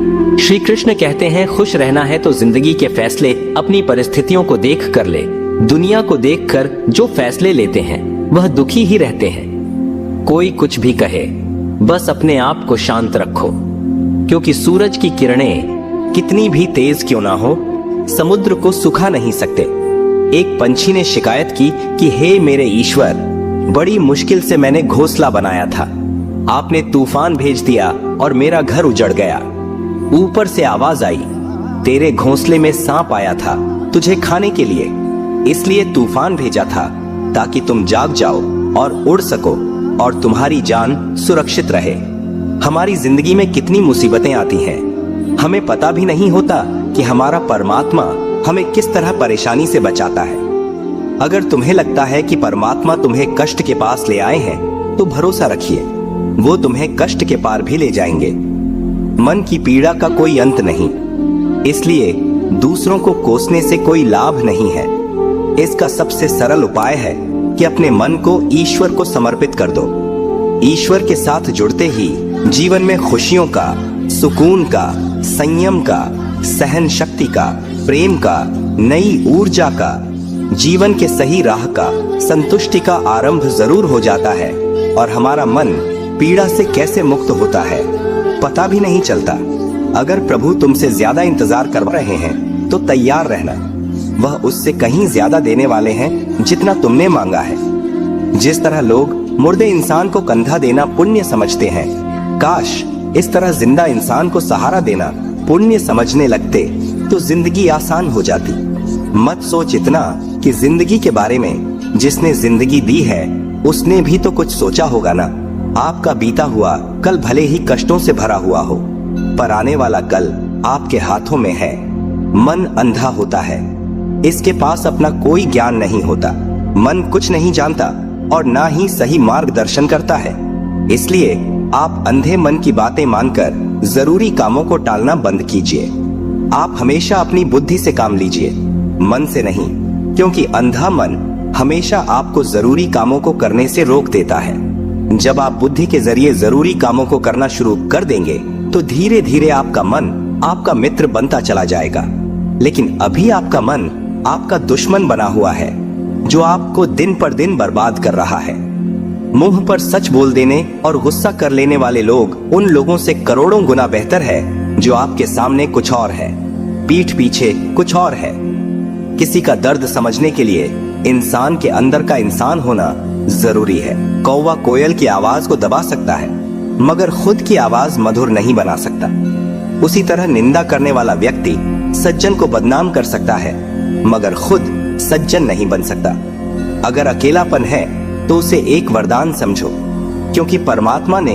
श्री कृष्ण कहते हैं, खुश रहना है तो जिंदगी के फैसले अपनी परिस्थितियों को देख कर ले। दुनिया को देखकर जो फैसले लेते हैं वह दुखी ही रहते हैं। कोई कुछ भी कहे, बस अपने आप को शांत रखो, क्योंकि सूरज की किरणें कितनी भी तेज क्यों ना हो, समुद्र को सुखा नहीं सकते। एक पंछी ने शिकायत की कि हे मेरे ईश्वर, बड़ी मुश्किल से मैंने घोंसला बनाया था, आपने तूफान भेज दिया और मेरा घर उजड़ गया। ऊपर से आवाज आई, तेरे घोंसले में सांप आया था तुझे खाने के लिए, इसलिए तूफान भेजा था ताकि तुम जाग जाओ और उड़ सको और तुम्हारी जान सुरक्षित रहे। हमारी जिंदगी में कितनी मुसीबतें आती हैं, हमें पता भी नहीं होता कि हमारा परमात्मा हमें किस तरह परेशानी से बचाता है। अगर तुम्हें लगता है कि परमात्मा तुम्हें कष्ट के पास ले आए हैं, तो भरोसा रखिए, वो तुम्हें कष्ट के पार भी ले जाएंगे। मन की पीड़ा का कोई अंत नहीं, इसलिए दूसरों को कोसने से कोई लाभ नहीं है। इसका सबसे सरल उपाय है कि अपने मन को ईश्वर को समर्पित कर दो। ईश्वर के साथ जुड़ते ही जीवन में खुशियों का, सुकून का, संयम का, सहन शक्ति का, प्रेम का, नई ऊर्जा का, जीवन के सही राह का, संतुष्टि का आरंभ जरूर हो जाता है और हमारा मन पीड़ा से कैसे मुक्त होता है पता भी नहीं चलता। अगर प्रभु तुमसे ज्यादा इंतजार कर रहे हैं तो तैयार रहना, वह उससे कहीं ज्यादा देने वाले हैं जितना तुमने मांगा है। जिस तरह लोग मुर्दे इंसान को कंधा देना पुण्य समझते हैं, काश इस तरह जिंदा इंसान को सहारा देना पुण्य समझने लगते तो जिंदगी आसान हो जाती। मत सोच इतना कि जिंदगी के बारे में, जिसने जिंदगी दी है उसने भी तो कुछ सोचा होगा ना। आपका बीता हुआ कल भले ही कष्टों से भरा हुआ हो, पर आने वाला कल आपके हाथों में है। मन अंधा होता है, इसके पास अपना कोई ज्ञान नहीं होता। मन कुछ नहीं जानता और ना ही सही मार्गदर्शन करता है। इसलिए आप अंधे मन की बातें मानकर जरूरी कामों को टालना बंद कीजिए। आप हमेशा अपनी बुद्धि से काम लीजिए, मन से नहीं, क्योंकि अंधा मन हमेशा आपको जरूरी कामों को करने से रोक देता है। जब आप बुद्धि के जरिए जरूरी कामों को करना शुरू कर देंगे तो धीरे धीरे आपका मन आपका मित्र बनता चला जाएगा। लेकिन अभी आपका मन आपका दुश्मन बना हुआ है, जो आपको दिन पर दिन बर्बाद कर रहा है। मुंह पर सच बोल देने और गुस्सा कर लेने वाले लोग उन लोगों से करोड़ों गुना बेहतर है जो आपके सामने कुछ और है, पीठ पीछे कुछ और है। किसी का दर्द समझने के लिए इंसान के अंदर का इंसान होना जरूरी है। कौवा कोयल की आवाज को दबा सकता है, मगर खुद की आवाज मधुर नहीं बना सकता। उसी तरह निंदा करने वाला व्यक्ति सज्जन को बदनाम कर सकता है, मगर खुद सज्जन नहीं बन सकता। अगर अकेलापन है तो उसे एक वरदान समझो, क्योंकि परमात्मा ने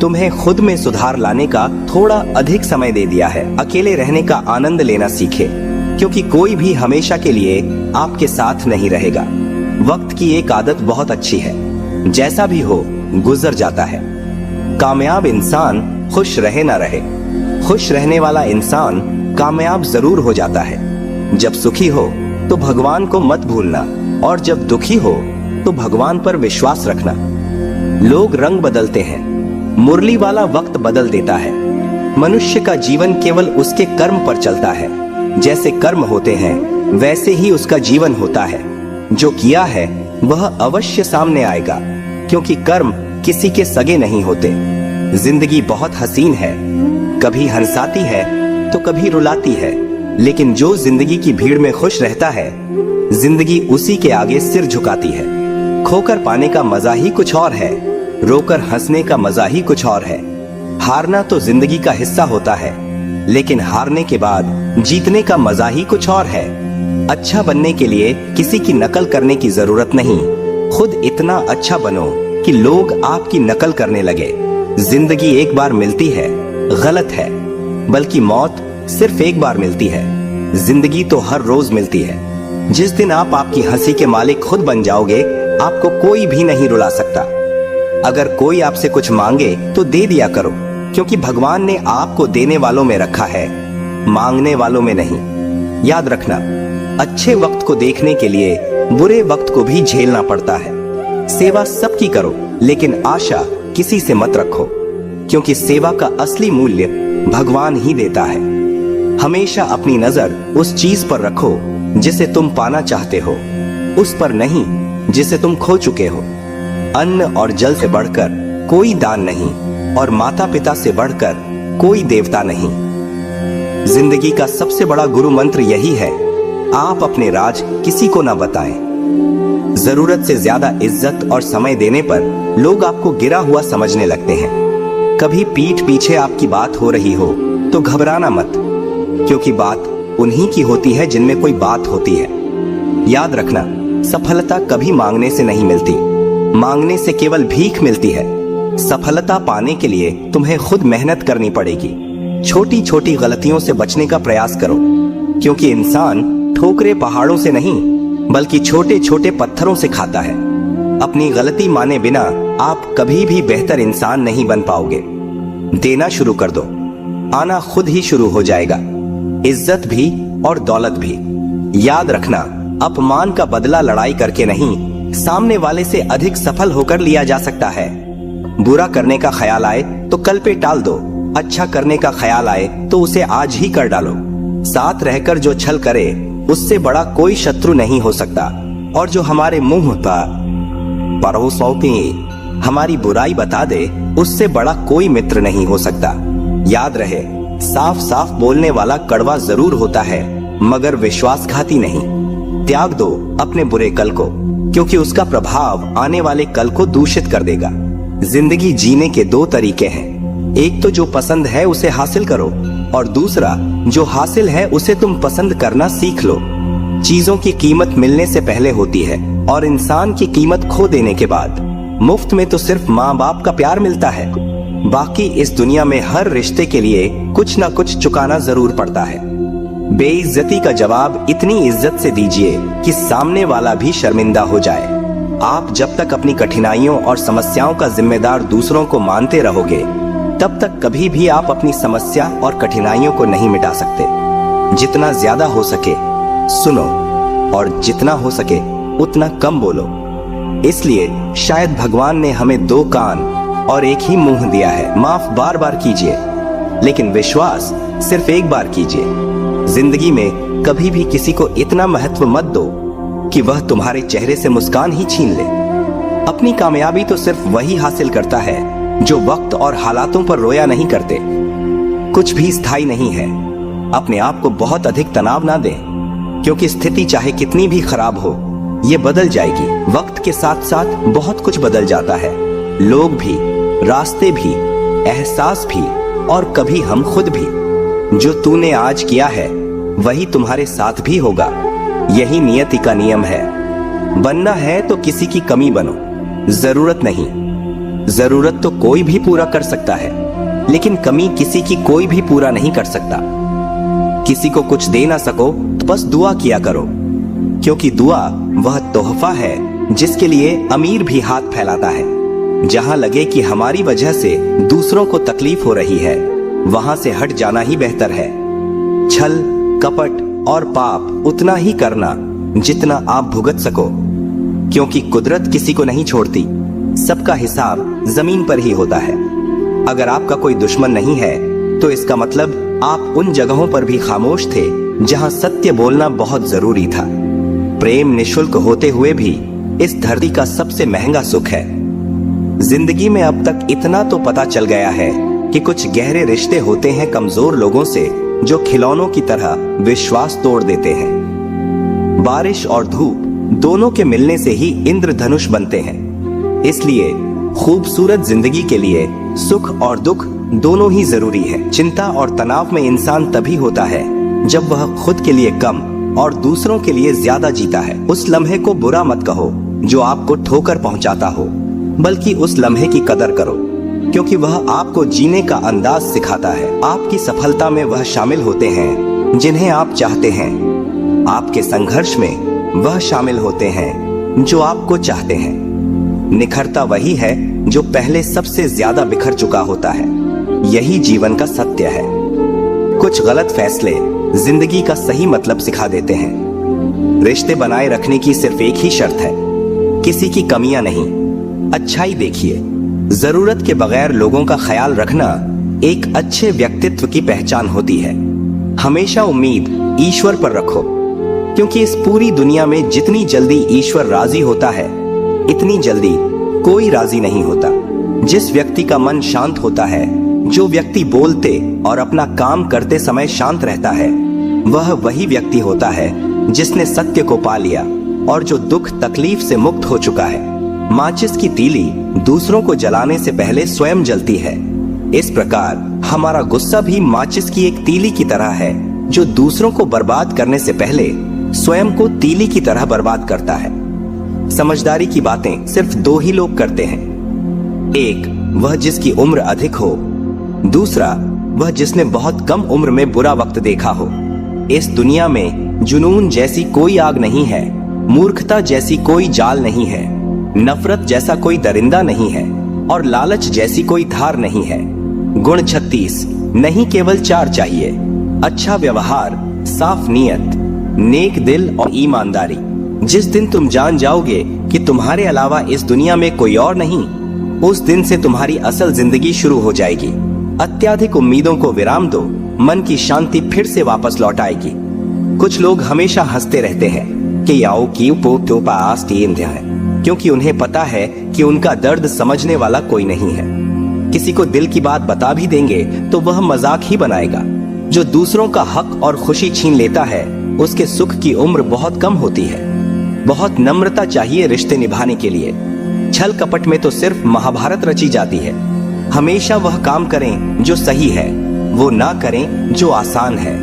तुम्हें खुद में सुधार लाने का थोड़ा अधिक समय दे दिया है। अकेले रहने का आनंद लेना सीखे, क्योंकि कोई भी हमेशा के लिए आपके साथ नहीं रहेगा। वक्त की एक आदत बहुत अच्छी है, जैसा भी हो गुजर जाता है। कामयाब इंसान खुश रहे ना रहे, खुश रहने वाला इंसान कामयाब जरूर हो जाता है। जब सुखी हो तो भगवान को मत भूलना, और जब दुखी हो तो भगवान पर विश्वास रखना। लोग रंग बदलते हैं, मुरली वाला वक्त बदल देता है। मनुष्य का जीवन केवल उसके कर्म पर चलता है। जैसे कर्म होते हैं वैसे ही उसका जीवन होता है। जो किया है वह अवश्य सामने आएगा, क्योंकि कर्म किसी के सगे नहीं होते। जिंदगी बहुत हसीन है, कभी हंसाती है तो कभी रुलाती है, लेकिन जो जिंदगी की भीड़ में खुश रहता है, जिंदगी उसी के आगे सिर झुकाती है। खोकर पाने का मजा ही कुछ और है, रोकर हंसने का मजा ही कुछ और है। हारना तो जिंदगी का हिस्सा होता है, लेकिन हारने के बाद जीतने का मजा ही कुछ और है। अच्छा बनने के लिए किसी की नकल करने की जरूरत नहीं, खुद इतना अच्छा बनो कि लोग आपकी नकल करने लगे। जिंदगी एक बार मिलती है, गलत है, बल्कि मौत सिर्फ एक बार मिलती है। जिंदगी तो हर रोज मिलती है। जिस दिन आप आपकी हंसी के मालिक खुद बन जाओगे, आपको कोई भी नहीं रुला सकता। अगर कोई आपसे कुछ मांगे तो दे दिया करो, क्योंकि भगवान ने आपको देने वालों में रखा है, मांगने वालों में नहीं। याद रखना, अच्छे वक्त को देखने के लिए बुरे वक्त को भी झेलना पड़ता है। सेवा सबकी करो, लेकिन आशा किसी से मत रखो, क्योंकि सेवा का असली मूल्य भगवान ही देता है। हमेशा अपनी नजर उस चीज पर रखो जिसे तुम पाना चाहते हो, उस पर नहीं जिसे तुम खो चुके हो। अन्न और जल से बढ़कर कोई दान नहीं और माता पिता से बढ़कर कोई देवता नहीं। जिंदगी का सबसे बड़ा गुरु मंत्र यही है, आप अपने राज किसी को ना बताएं। जरूरत से ज्यादा इज्जत और समय देने पर लोग आपको गिरा हुआ समझने लगते हैं। कभी पीठ पीछे आपकी बात हो रही हो तो घबराना मत, क्योंकि बात उन्हीं की होती है जिनमें कोई बात होती है। याद रखना, सफलता कभी मांगने से नहीं मिलती, मांगने से केवल भीख मिलती है। सफलता पाने के लिए तुम्हें खुद मेहनत करनी पड़ेगी। छोटी छोटी गलतियों से बचने का प्रयास करो, क्योंकि इंसान ठोकरे पहाड़ों से नहीं बल्कि छोटे छोटे पत्थरों से खाता है। अपनी गलती माने बिना आप कभी भी बेहतर इंसान नहीं बन पाओगे। देना शुरू कर दो, आना खुद ही शुरू हो जाएगा, इज्जत भी और दौलत भी। याद रखना, अपमान का बदला लड़ाई करके नहीं, सामने वाले से अधिक सफल होकर लिया जा सकता है। बुरा करने का ख्याल आए तो कल पे टाल दो, अच्छा करने का ख्याल आए तो उसे आज ही कर डालो। साथ रहकर जो छल करे उससे बड़ा कोई शत्रु नहीं हो सकता, और जो हमारे मुंह पर परोसों पे हमारी बुराई बता दे उससे बड़ा कोई मित्र नहीं हो सकता। याद रहे, साफ साफ बोलने वाला कड़वा जरूर होता है मगर विश्वासघाती नहीं। त्याग दो अपने बुरे कल को, क्योंकि उसका प्रभाव आने वाले कल को दूषित कर देगा। जिंदगी जीने के दो तरीके हैं, एक तो जो पसंद है उसे हासिल करो, और दूसरा जो हासिल है उसे तुम पसंद करना सीख लो। चीजों की कीमत मिलने से पहले होती है और इंसान की कीमत खो देने के बाद। मुफ्त में तो सिर्फ माँ बाप का प्यार मिलता है, बाकी इस दुनिया में हर रिश्ते के लिए कुछ ना कुछ चुकाना जरूर पड़ता है। बेइज्जती का जवाब इतनी इज्जत से दीजिए कि सामने वाला भी शर्मिंदा हो जाए। आप जब तक अपनी कठिनाइयों और समस्याओं का जिम्मेदार दूसरों को मानते रहोगे, तब तक कभी भी आप अपनी समस्या और कठिनाइयों को नहीं मिटा सकते। जितना ज्यादा हो सके सुनो, और जितना हो सके उतना कम बोलो। इसलिए शायद भगवान ने हमें दो कान और एक ही मुंह दिया है। माफ बार बार कीजिए, लेकिन विश्वास सिर्फ एक बार कीजिए। जिंदगी में कभी भी किसी को इतना महत्व मत दो कि वह तुम्हारे चेहरे से मुस्कान ही छीन ले। अपनी कामयाबी तो सिर्फ वही हासिल करता है जो वक्त और हालातों पर रोया नहीं करते। कुछ भी स्थायी नहीं है। अपने आप को बहुत अधिक तनाव ना दें, क्योंकि स्थिति चाहे कितनी भी खराब हो, ये बदल जाएगी। वक्त के साथ साथ बहुत कुछ बदल जाता है, लोग भी, रास्ते भी, एहसास भी, और कभी हम खुद भी। जो तूने आज किया है वही तुम्हारे साथ भी होगा। यही नियति का नियम है। बनना है तो किसी की कमी बनो, जरूरत नहीं। जरूरत तो कोई भी पूरा कर सकता है, लेकिन कमी किसी की कोई भी पूरा नहीं कर सकता। किसी को कुछ दे ना सको तो बस दुआ किया करो, क्योंकि दुआ वह तोहफा है जिसके लिए अमीर भी हाथ फैलाता है। जहां लगे कि हमारी वजह से दूसरों को तकलीफ हो रही है, वहां से हट जाना ही बेहतर है। छल, कपट और पाप उतना ही करना जितना आप भुगत सको, क्योंकि कुदरत किसी को नहीं छोड़ती। सबका हिसाब जमीन पर ही होता है। अगर आपका कोई दुश्मन नहीं है तो इसका मतलब आप उन जगहों पर भी खामोश थे जहां सत्य बोलना बहुत जरूरी था। प्रेम निशुल्क होते हुए भी इस धरती का सबसे महंगा सुख है। जिंदगी में अब तक इतना तो पता चल गया है कि कुछ गहरे रिश्ते होते हैं कमजोर लोगों से, जो खिलौनों की तरह विश्वास तोड़ देते हैं। बारिश और धूप दोनों के मिलने से ही इंद्रधनुष बनते हैं। इसलिए खूबसूरत जिंदगी के लिए सुख और दुख दोनों ही जरूरी है। चिंता और तनाव में इंसान तभी होता है जब वह खुद के लिए कम और दूसरों के लिए ज्यादा जीता है। उस लम्हे को बुरा मत कहो जो आपको ठोकर पहुंचाता हो, बल्कि उस लम्हे की कदर करो, क्योंकि वह आपको जीने का अंदाज सिखाता है। आपकी सफलता में वह शामिल होते हैं जिन्हें आप चाहते हैं। आपके संघर्ष में वह शामिल होते हैं जो आपको चाहते हैं। निखरता वही है जो पहले सबसे ज्यादा बिखर चुका होता है। यही जीवन का सत्य है। कुछ गलत फैसले जिंदगी का सही मतलब सिखा देते हैं। रिश्ते बनाए रखने की सिर्फ एक ही शर्त है, किसी की कमियां नहीं, अच्छाई देखिए। जरूरत के बगैर लोगों का ख्याल रखना एक अच्छे व्यक्तित्व की पहचान होती है। हमेशा उम्मीद ईश्वर पर रखो, क्योंकि इस पूरी दुनिया में जितनी जल्दी ईश्वर राजी होता है, इतनी जल्दी कोई राजी नहीं होता। जिस व्यक्ति का मन शांत होता है, जो व्यक्ति बोलते और अपना काम करते समय शांत रहता है, वह वही व्यक्ति होता है जिसने सत्य को पा लिया और जो दुख तकलीफ से मुक्त हो चुका है। माचिस की तीली दूसरों को जलाने से पहले स्वयं जलती है। इस प्रकार हमारा गुस्सा भी माचिस की एक तीली की तरह है, जो दूसरों को बर्बाद करने से पहले स्वयं को तीली की तरह बर्बाद करता है। समझदारी की बातें सिर्फ दो ही लोग करते हैं, एक वह जिसकी उम्र अधिक हो, दूसरा वह जिसने बहुत कम उम्र में बुरा वक्त देखा हो। इस दुनिया में जुनून जैसी कोई आग नहीं है, मूर्खता जैसी कोई जाल नहीं है, नफरत जैसा कोई दरिंदा नहीं है और लालच जैसी कोई धार नहीं है। गुण 36 नहीं, केवल 4 चाहिए। अच्छा व्यवहार, साफ नीयत, नेक दिल और ईमानदारी। जिस दिन तुम जान जाओगे कि तुम्हारे अलावा इस दुनिया में कोई और नहीं, उस दिन से तुम्हारी असल जिंदगी शुरू हो जाएगी। अत्यधिक उम्मीदों को विराम दो, मन की शांति फिर से वापस लौट आएगी। कुछ लोग हमेशा हंसते रहते हैं कि याओ की पोतो पास है, क्योंकि उन्हें पता है कि उनका दर्द समझने वाला कोई नहीं है। किसी को दिल की बात बता भी देंगे तो वह मजाक ही बनाएगा। जो दूसरों का हक और खुशी छीन लेता है, उसके सुख की उम्र बहुत कम होती है। बहुत नम्रता चाहिए रिश्ते निभाने के लिए। छल कपट में तो सिर्फ महाभारत रची जाती है। हमेशा वह काम करें जो सही है, वो ना करें जो आसान है।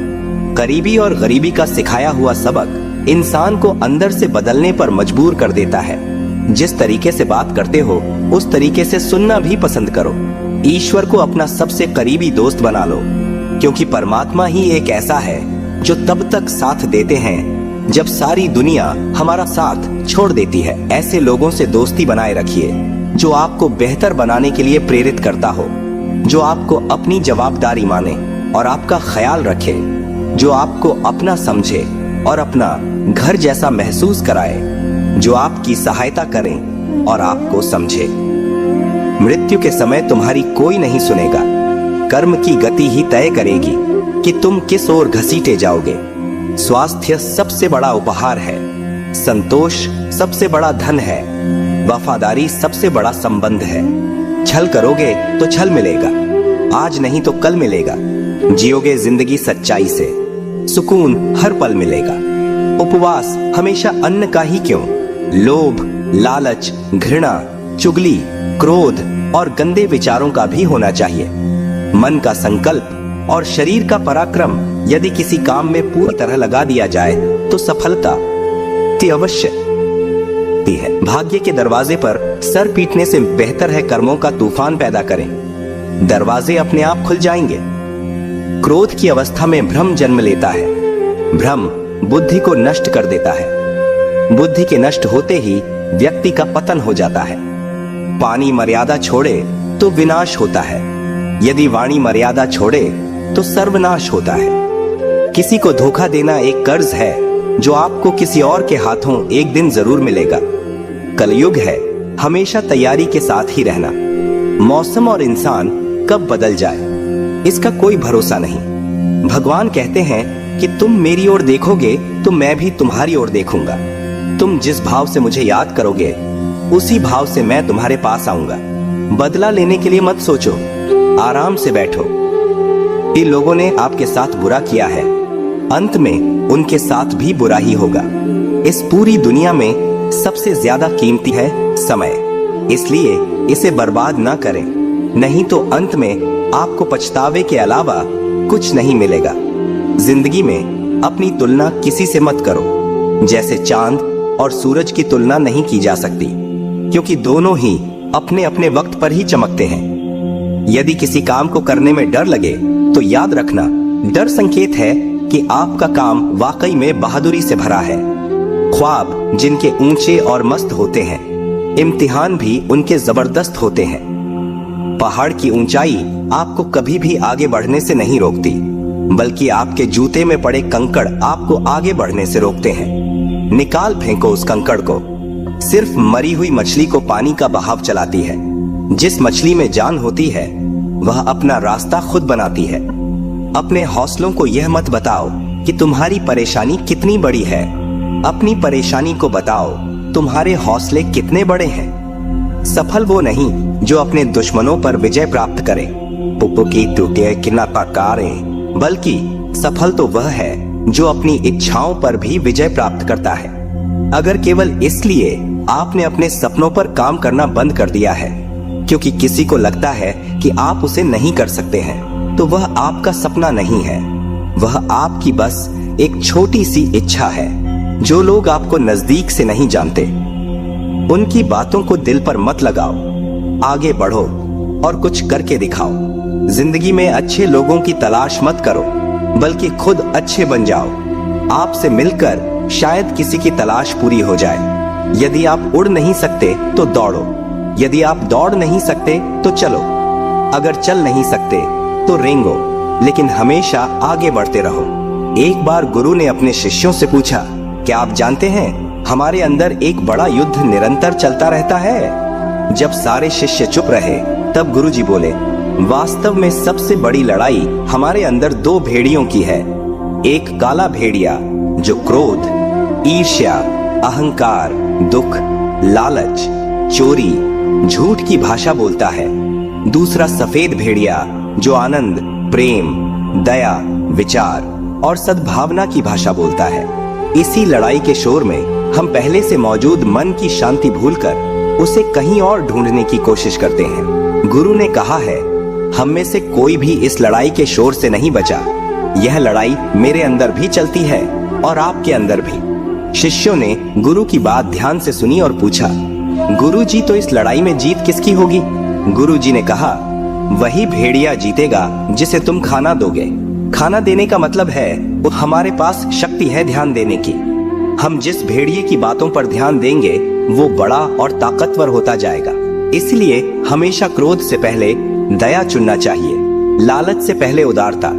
करीबी और गरीबी का सिखाया हुआ सबक इंसान को अंदर से बदलने पर मजबूर कर देता है। जिस तरीके से बात करते हो, उस तरीके से सुनना भी पसंद करो। ईश्वर को अपना सबसे करीबी दोस्त बना लो, क्योंकि परमात्मा ही एक ऐसा है जो तब तक साथ देते हैं जब सारी दुनिया हमारा साथ छोड़ देती है। ऐसे लोगों से दोस्ती बनाए रखिए जो आपको बेहतर बनाने के लिए प्रेरित करता हो, जो आपको अपनी जवाबदारी माने और आपका ख्याल रखे, जो आपको अपना समझे और अपना घर जैसा महसूस कराए, जो आपकी सहायता करें और आपको समझे। मृत्यु के समय तुम्हारी कोई नहीं सुनेगा। कर्म की गति ही तय करेगी कि तुम किस ओर घसीटे जाओगे। स्वास्थ्य सबसे बड़ा उपहार है, संतोष सबसे बड़ा धन है, वफादारी सबसे बड़ा संबंध है। छल करोगे तो छल मिलेगा, आज नहीं तो कल मिलेगा। जियोगे जिंदगी सच्चाई से, सुकून हर पल मिलेगा। उपवास हमेशा अन्न का ही क्यों, लोभ, लालच, घृणा, चुगली, क्रोध और गंदे विचारों का भी होना चाहिए। मन का संकल्प और शरीर का पराक्रम यदि किसी काम में पूरी तरह लगा दिया जाए तो सफलता अवश्य है। भाग्य के दरवाजे पर सर पीटने से बेहतर है कर्मों का तूफान पैदा करें। दरवाजे अपने आप खुल जाएंगे। क्रोध की अवस्था में भ्रम जन्म लेता है। भ्रम बुद्धि को नष्ट कर देता है। बुद्धि के नष्ट होते ही व्यक्ति का पतन हो जाता है। पानी मर्यादा छोड़े तो विनाश होता है, यदि वाणी मर्यादा छोड़े तो सर्वनाश होता है। किसी को धोखा देना एक कर्ज है जो आपको किसी और के हाथों एक दिन जरूर मिलेगा। कलयुग है, हमेशा तैयारी के साथ ही रहना। मौसम और इंसान कब बदल जाए इसका कोई भरोसा नहीं। भगवान कहते हैं कि तुम मेरी ओर देखोगे तो मैं भी तुम्हारी ओर देखूंगा। तुम जिस भाव से मुझे याद करोगे उसी भाव से मैं तुम्हारे पास आऊंगा। बदला लेने के लिए मत सोचो, आराम से बैठो। ये लोगों ने आपके साथ बुरा किया है, अंत में उनके साथ भी बुरा ही होगा। इस पूरी दुनिया में सबसे ज्यादा कीमती है समय, इसलिए इसे बर्बाद ना करें, नहीं तो अंत में आपको पछतावे के अलावा कुछ नहीं मिलेगा। जिंदगी में अपनी तुलना किसी से मत करो। जैसे चांद और सूरज की तुलना नहीं की जा सकती, क्योंकि दोनों ही अपने अपने वक्त पर ही चमकते हैं। यदि किसी काम को करने में डर लगे तो याद रखना, डर संकेत है कि आपका काम वाकई में बहादुरी से भरा है। ख्वाब जिनके ऊंचे और मस्त होते हैं, इम्तिहान भी उनके जबरदस्त होते हैं। पहाड़ की ऊंचाई आपको कभी भी आगे बढ़ने से नहीं रोकती, बल्कि आपके जूते में पड़े कंकड़ आपको आगे बढ़ने से रोकते हैं। निकाल फेंको उस कंकड़ को। सिर्फ मरी हुई मछली को पानी का बहाव चलाती है। जिस मछली में जान होती है वह अपना रास्ता खुद बनाती है। अपने हौसलों को यह मत बताओ कि तुम्हारी परेशानी कितनी बड़ी है। अपनी परेशानी को बताओ तुम्हारे हौसले कितने बड़े हैं। सफल वो नहीं जो अपने दुश्मनों पर विजय प्राप्त करे, बल्कि सफल तो वह है जो अपनी इच्छाओं पर भी विजय प्राप्त करता है। अगर केवल इसलिए आपने अपने सपनों पर काम करना बंद कर दिया है क्योंकि किसी को लगता है कि आप उसे नहीं कर सकते हैं, तो वह आपका सपना नहीं है, वह आपकी बस एक छोटी सी इच्छा है। जो लोग आपको नजदीक से नहीं जानते, उनकी बातों को दिल पर मत लगाओ, आगे बढ़ो और कुछ करके दिखाओ। जिंदगी में अच्छे लोगों की तलाश मत करो, बल्कि खुद अच्छे बन जाओ। आपसे मिलकर शायद किसी की तलाश पूरी हो जाए। यदि आप उड़ नहीं सकते तो दौड़ो, यदि आप दौड़ नहीं सकते तो चलो, अगर चल नहीं सकते तो रेंगो, लेकिन हमेशा आगे बढ़ते रहो। एक बार गुरु ने अपने शिष्यों से पूछा, क्या आप जानते हैं हमारे अंदर एक बड़ा युद्ध निरंतर चलता रहता है? जब सारे शिष्य चुप रहे तब गुरुजी बोले, वास्तव में सबसे बड़ी लड़ाई हमारे अंदर दो भेड़ियों की है। एक काला भेड़िया जो क्रोध, ईर्ष्या, अहंकार, दुख, लालच, चोरी, झूठ की भाषा बोलता है। दूसरा सफेद भेड़िया जो आनंद, प्रेम, दया, विचार और सद्भावना की भाषा बोलता है। इसी लड़ाई के शोर में हम पहले से मौजूद मन की शांति भूलकर उसे कहीं और ढूंढने की कोशिश करते हैं। गुरु ने कहा है, हम में से कोई भी इस लड़ाई के शोर से नहीं बचा। यह लड़ाई मेरे अंदर भी चलती है और आपके अंदर भी। शिष्यों ने गुरु की बात ध्यान से सुनी और पूछा, गुरुजी, तो इस लड़ाई में जीत किसकी होगी? गुरुजी ने कहा, वही भेड़िया जीतेगा जिसे तुम खाना दोगे। खाना देने का मतलब है हमारे पास शक्ति है ध्यान देने की। हम जिस भेड़िए की बातों पर ध्यान देंगे वो बड़ा और ताकतवर होता जाएगा। इसलिए हमेशा क्रोध से पहले दया चुनना चाहिए, लालच से पहले उदारता,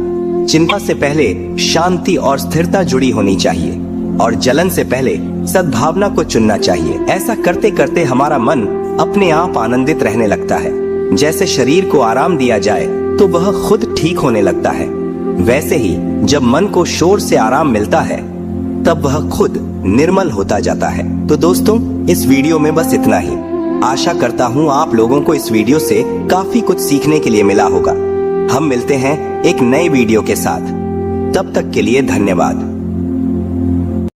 चिंता से पहले शांति और स्थिरता जुड़ी होनी चाहिए और जलन से पहले सद्भावना को चुनना चाहिए। ऐसा करते करते हमारा मन अपने आप आनंदित रहने लगता है। जैसे शरीर को आराम दिया जाए तो वह खुद ठीक होने लगता है, वैसे ही जब मन को शोर से आराम मिलता है तब वह खुद निर्मल होता जाता है। तो दोस्तों, इस वीडियो में बस इतना ही। आशा करता हूँ आप लोगों को इस वीडियो से काफी कुछ सीखने के लिए मिला होगा। हम मिलते हैं एक नए वीडियो के साथ, तब तक के लिए धन्यवाद।